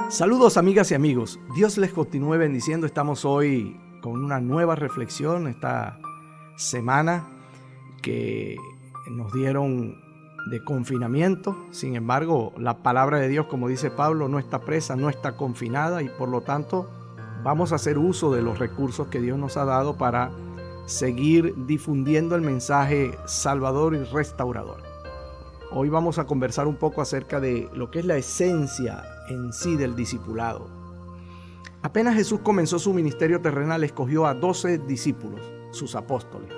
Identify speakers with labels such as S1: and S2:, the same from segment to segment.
S1: Saludos amigas y amigos, Dios les continúe bendiciendo. Estamos hoy con una nueva reflexión esta semana que nos dieron de confinamiento. Sin embargo, la palabra de Dios, como dice Pablo, no está presa, no está confinada, y por lo tanto vamos a hacer uso de los recursos que Dios nos ha dado para seguir difundiendo el mensaje salvador y restaurador. Hoy vamos a conversar un poco acerca de lo que es la esencia en sí del discipulado. Apenas Jesús comenzó su ministerio terrenal, escogió a 12 discípulos, sus apóstoles.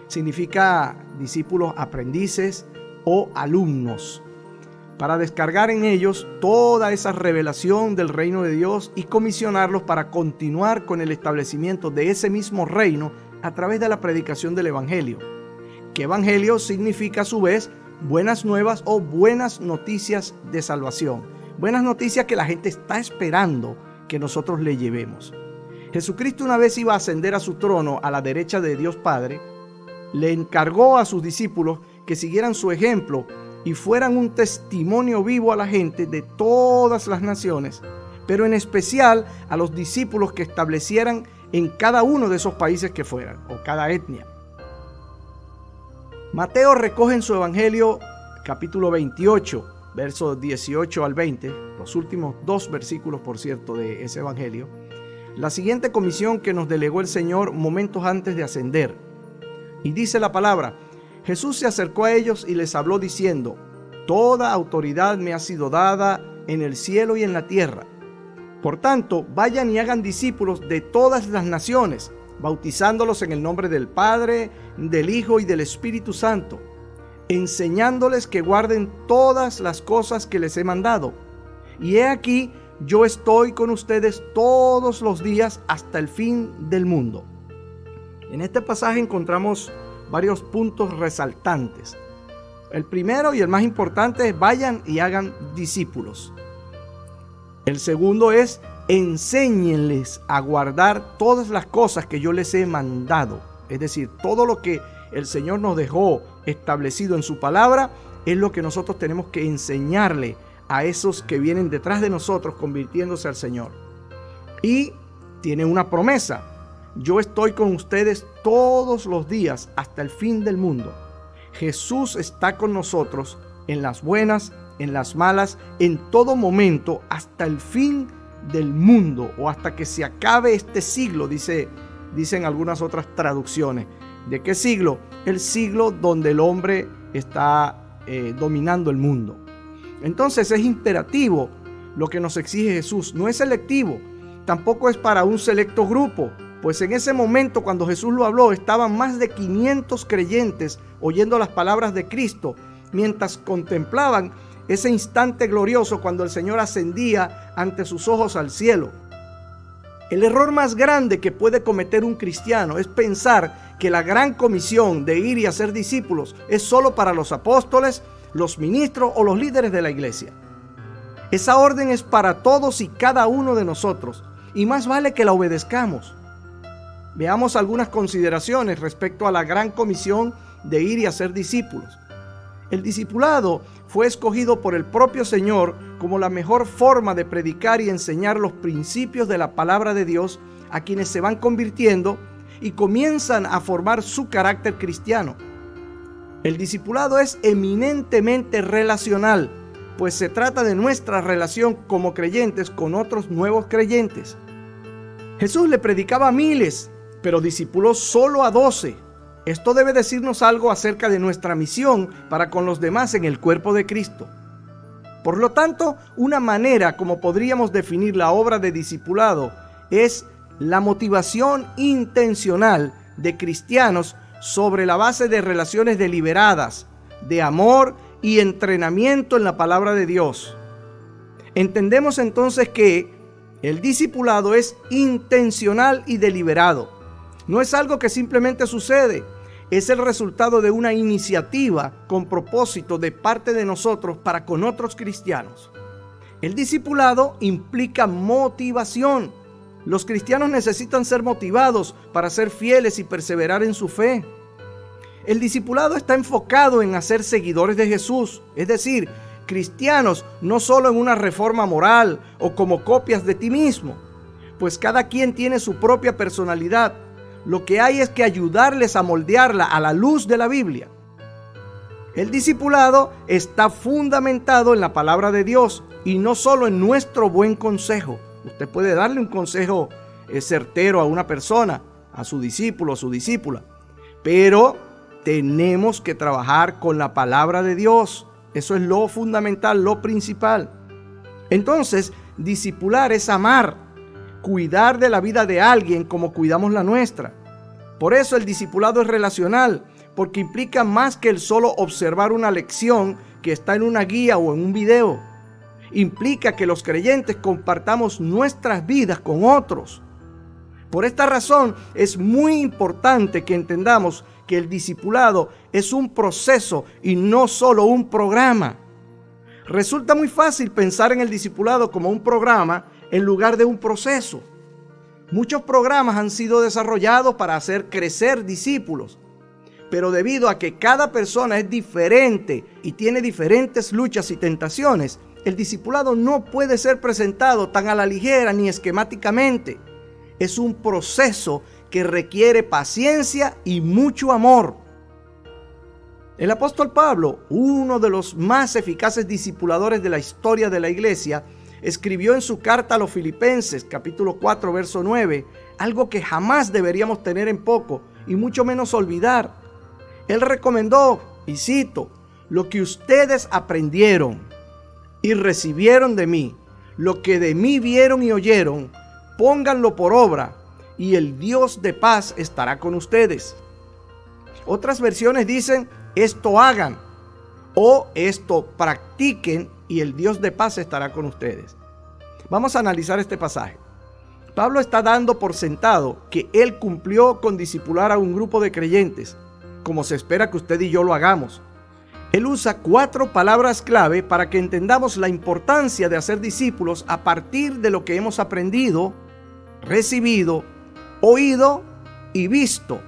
S1: Significa discípulos aprendices o alumnos, para descargar en ellos toda esa revelación del reino de Dios y comisionarlos para continuar con el establecimiento de ese mismo reino a través de la predicación del evangelio. Que evangelio significa a su vez buenas nuevas o buenas noticias de salvación. Buenas noticias que la gente está esperando que nosotros le llevemos. Jesucristo, una vez iba a ascender a su trono a la derecha de Dios Padre, le encargó a sus discípulos que siguieran su ejemplo y fueran un testimonio vivo a la gente de todas las naciones, pero en especial a los discípulos que establecieran en cada uno de esos países que fueran, o cada etnia. Mateo recoge en su evangelio, capítulo 28, versos 18 al 20, los últimos 2 versículos, por cierto, de ese evangelio, la siguiente comisión que nos delegó el Señor momentos antes de ascender. Y dice la palabra: Jesús se acercó a ellos y les habló diciendo: Toda autoridad me ha sido dada en el cielo y en la tierra. Por tanto, vayan y hagan discípulos de todas las naciones, bautizándolos en el nombre del Padre, del Hijo y del Espíritu Santo, enseñándoles que guarden todas las cosas que les he mandado. Y he aquí, yo estoy con ustedes todos los días hasta el fin del mundo. En este pasaje encontramos varios puntos resaltantes. El primero y el más importante es: vayan y hagan discípulos. El segundo es: enséñenles a guardar todas las cosas que yo les he mandado. Es decir, todo lo que el Señor nos dejó establecido en su palabra es lo que nosotros tenemos que enseñarle a esos que vienen detrás de nosotros convirtiéndose al Señor. Y tiene una promesa: yo estoy con ustedes todos los días hasta el fin del mundo. Jesús está con nosotros en las buenas, en las malas, en todo momento, hasta el fin del mundo, o hasta que se acabe este siglo, dicen algunas otras traducciones. ¿De qué siglo? El siglo donde el hombre está dominando el mundo. Entonces es imperativo lo que nos exige Jesús. No es selectivo, tampoco es para un selecto grupo, pues en ese momento cuando Jesús lo habló estaban más de 500 creyentes oyendo las palabras de Cristo mientras contemplaban ese instante glorioso cuando el Señor ascendía ante sus ojos al cielo. El error más grande que puede cometer un cristiano es pensar que la gran comisión de ir y hacer discípulos es solo para los apóstoles, los ministros o los líderes de la iglesia. Esa orden es para todos y cada uno de nosotros, y más vale que la obedezcamos. Veamos algunas consideraciones respecto a la gran comisión de ir y hacer discípulos. El discipulado fue escogido por el propio Señor como la mejor forma de predicar y enseñar los principios de la palabra de Dios a quienes se van convirtiendo y comienzan a formar su carácter cristiano. El discipulado es eminentemente relacional, pues se trata de nuestra relación como creyentes con otros nuevos creyentes. Jesús le predicaba a miles, pero discipuló solo a 12. Esto debe decirnos algo acerca de nuestra misión para con los demás en el cuerpo de Cristo. Por lo tanto, una manera como podríamos definir la obra de discipulado es la motivación intencional de cristianos sobre la base de relaciones deliberadas, de amor y entrenamiento en la palabra de Dios. Entendemos entonces que el discipulado es intencional y deliberado. No es algo que simplemente sucede, es el resultado de una iniciativa con propósito de parte de nosotros para con otros cristianos. El discipulado implica motivación. Los cristianos necesitan ser motivados para ser fieles y perseverar en su fe. El discipulado está enfocado en hacer seguidores de Jesús, es decir, cristianos, no solo en una reforma moral o como copias de ti mismo, pues cada quien tiene su propia personalidad. Lo que hay es que ayudarles a moldearla a la luz de la Biblia. El discipulado está fundamentado en la palabra de Dios y no solo en nuestro buen consejo. Usted puede darle un consejo certero a una persona, a su discípulo o su discípula, pero tenemos que trabajar con la palabra de Dios. Eso es lo fundamental, lo principal. Entonces, discipular es amar, cuidar de la vida de alguien como cuidamos la nuestra. Por eso el discipulado es relacional, porque implica más que el solo observar una lección que está en una guía o en un video. Implica que los creyentes compartamos nuestras vidas con otros. Por esta razón es muy importante que entendamos que el discipulado es un proceso y no solo un programa. Resulta muy fácil pensar en el discipulado como un programa en lugar de un proceso. Muchos programas han sido desarrollados para hacer crecer discípulos, pero debido a que cada persona es diferente y tiene diferentes luchas y tentaciones, el discipulado no puede ser presentado tan a la ligera ni esquemáticamente. Es un proceso que requiere paciencia y mucho amor. El apóstol Pablo, uno de los más eficaces discipuladores de la historia de la iglesia, escribió en su carta a los Filipenses, capítulo 4, verso 9, algo que jamás deberíamos tener en poco y mucho menos olvidar. Él recomendó, y cito, lo que ustedes aprendieron y recibieron de mí, lo que de mí vieron y oyeron, pónganlo por obra y el Dios de paz estará con ustedes. Otras versiones dicen, esto hagan o esto practiquen y el Dios de paz estará con ustedes. Vamos a analizar este pasaje. Pablo está dando por sentado que él cumplió con discipular a un grupo de creyentes, como se espera que usted y yo lo hagamos. Él usa 4 palabras clave para que entendamos la importancia de hacer discípulos a partir de lo que hemos aprendido, recibido, oído y visto.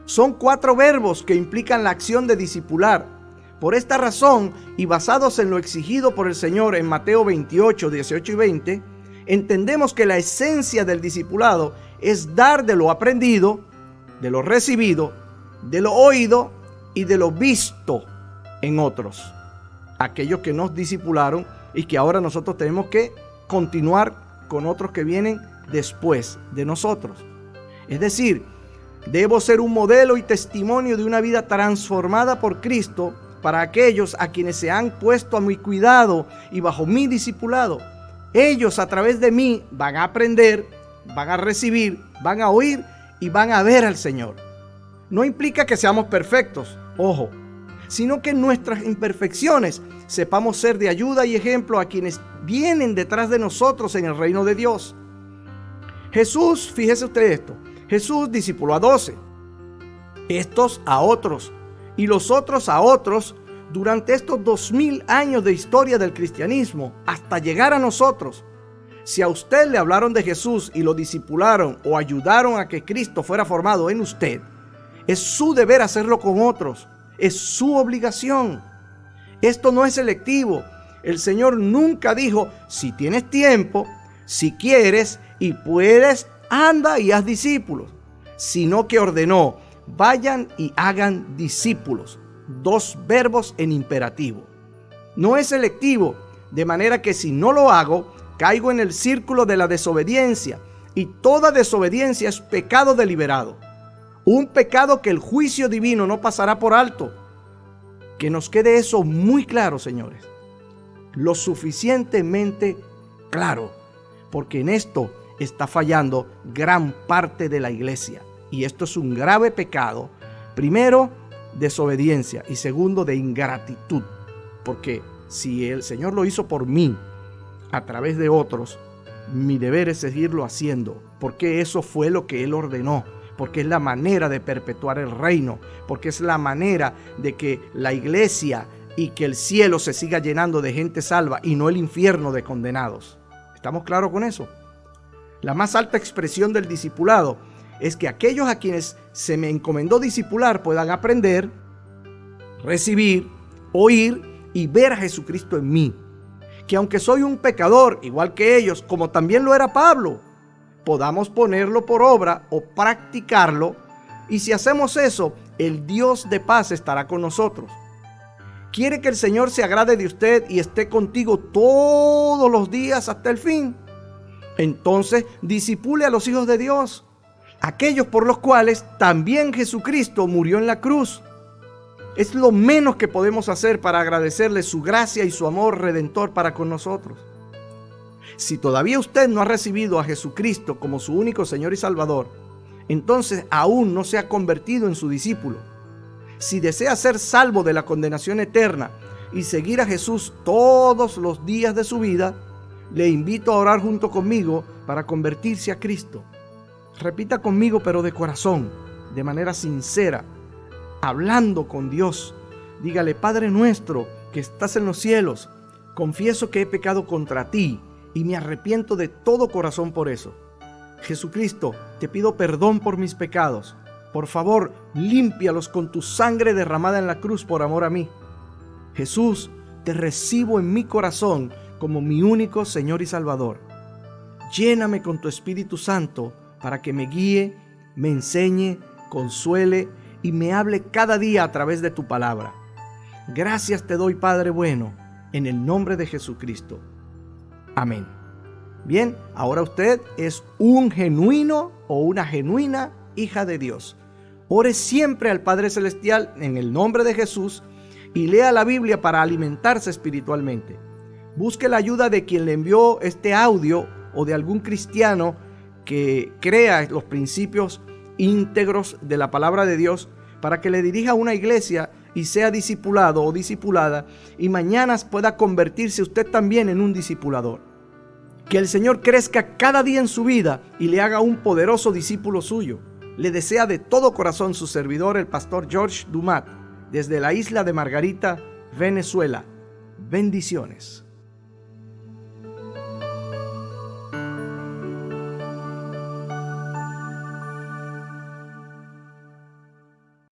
S1: Son 4 verbos que implican la acción de discipular. Por esta razón, y basados en lo exigido por el Señor en Mateo 28, 18 y 20, entendemos que la esencia del discipulado es dar de lo aprendido, de lo recibido, de lo oído y de lo visto en otros. Aquellos que nos discipularon y que ahora nosotros tenemos que continuar con otros que vienen después de nosotros. Es decir, debo ser un modelo y testimonio de una vida transformada por Cristo para aquellos a quienes se han puesto a mi cuidado y bajo mi discipulado. Ellos a través de mí van a aprender, van a recibir, van a oír y van a ver al Señor. No implica que seamos perfectos, ojo, sino que en nuestras imperfecciones sepamos ser de ayuda y ejemplo a quienes vienen detrás de nosotros en el reino de Dios. Jesús, fíjese usted esto, Jesús discipuló a 12, estos a otros y los otros a otros durante estos 2000 años de historia del cristianismo hasta llegar a nosotros. Si a usted le hablaron de Jesús y lo discipularon o ayudaron a que Cristo fuera formado en usted, es su deber hacerlo con otros, es su obligación. Esto no es selectivo. El Señor nunca dijo, si tienes tiempo, si quieres y puedes, anda y haz discípulos, sino que ordenó, vayan y hagan discípulos. 2 verbos en imperativo. No es selectivo, de manera que si no lo hago, caigo en el círculo de la desobediencia, y toda desobediencia es pecado deliberado. Un pecado que el juicio divino no pasará por alto. Que nos quede eso muy claro, señores. Lo suficientemente claro, porque en esto está fallando gran parte de la iglesia. Y esto es un grave pecado. Primero, desobediencia, y segundo, de ingratitud. Porque si el Señor lo hizo por mí, a través de otros, mi deber es seguirlo haciendo, porque eso fue lo que Él ordenó, porque es la manera de perpetuar el reino, porque es la manera de que la iglesia y que el cielo se siga llenando de gente salva y no el infierno de condenados. ¿Estamos claros con eso? La más alta expresión del discipulado es que aquellos a quienes se me encomendó discipular puedan aprender, recibir, oír y ver a Jesucristo en mí. Que aunque soy un pecador, igual que ellos, como también lo era Pablo, podamos ponerlo por obra o practicarlo. Y si hacemos eso, el Dios de paz estará con nosotros. ¿Quiere que el Señor se agrade de usted y esté contigo todos los días hasta el fin? Entonces, disipule a los hijos de Dios, aquellos por los cuales también Jesucristo murió en la cruz. Es lo menos que podemos hacer para agradecerle su gracia y su amor redentor para con nosotros. Si todavía usted no ha recibido a Jesucristo como su único Señor y Salvador, entonces aún no se ha convertido en su discípulo. Si desea ser salvo de la condenación eterna y seguir a Jesús todos los días de su vida, le invito a orar junto conmigo para convertirse a Cristo. Repita conmigo, pero de corazón, de manera sincera, hablando con Dios. Dígale: Padre nuestro que estás en los cielos, confieso que he pecado contra ti y me arrepiento de todo corazón por eso. Jesucristo, te pido perdón por mis pecados. Por favor, límpialos con tu sangre derramada en la cruz por amor a mí. Jesús, te recibo en mi corazón como mi único Señor y Salvador. Lléname con tu Espíritu Santo para que me guíe, me enseñe, consuele y me hable cada día a través de tu palabra. Gracias te doy, Padre bueno, en el nombre de Jesucristo. Amén. Bien, ahora usted es un genuino o una genuina hija de Dios. Ore siempre al Padre Celestial en el nombre de Jesús y lea la Biblia para alimentarse espiritualmente. Busque la ayuda de quien le envió este audio o de algún cristiano que crea los principios íntegros de la palabra de Dios para que le dirija a una iglesia y sea discipulado o discipulada y mañana pueda convertirse usted también en un discipulador. Que el Señor crezca cada día en su vida y le haga un poderoso discípulo suyo. Le desea de todo corazón su servidor, el pastor George Dumat, desde la isla de Margarita, Venezuela. Bendiciones.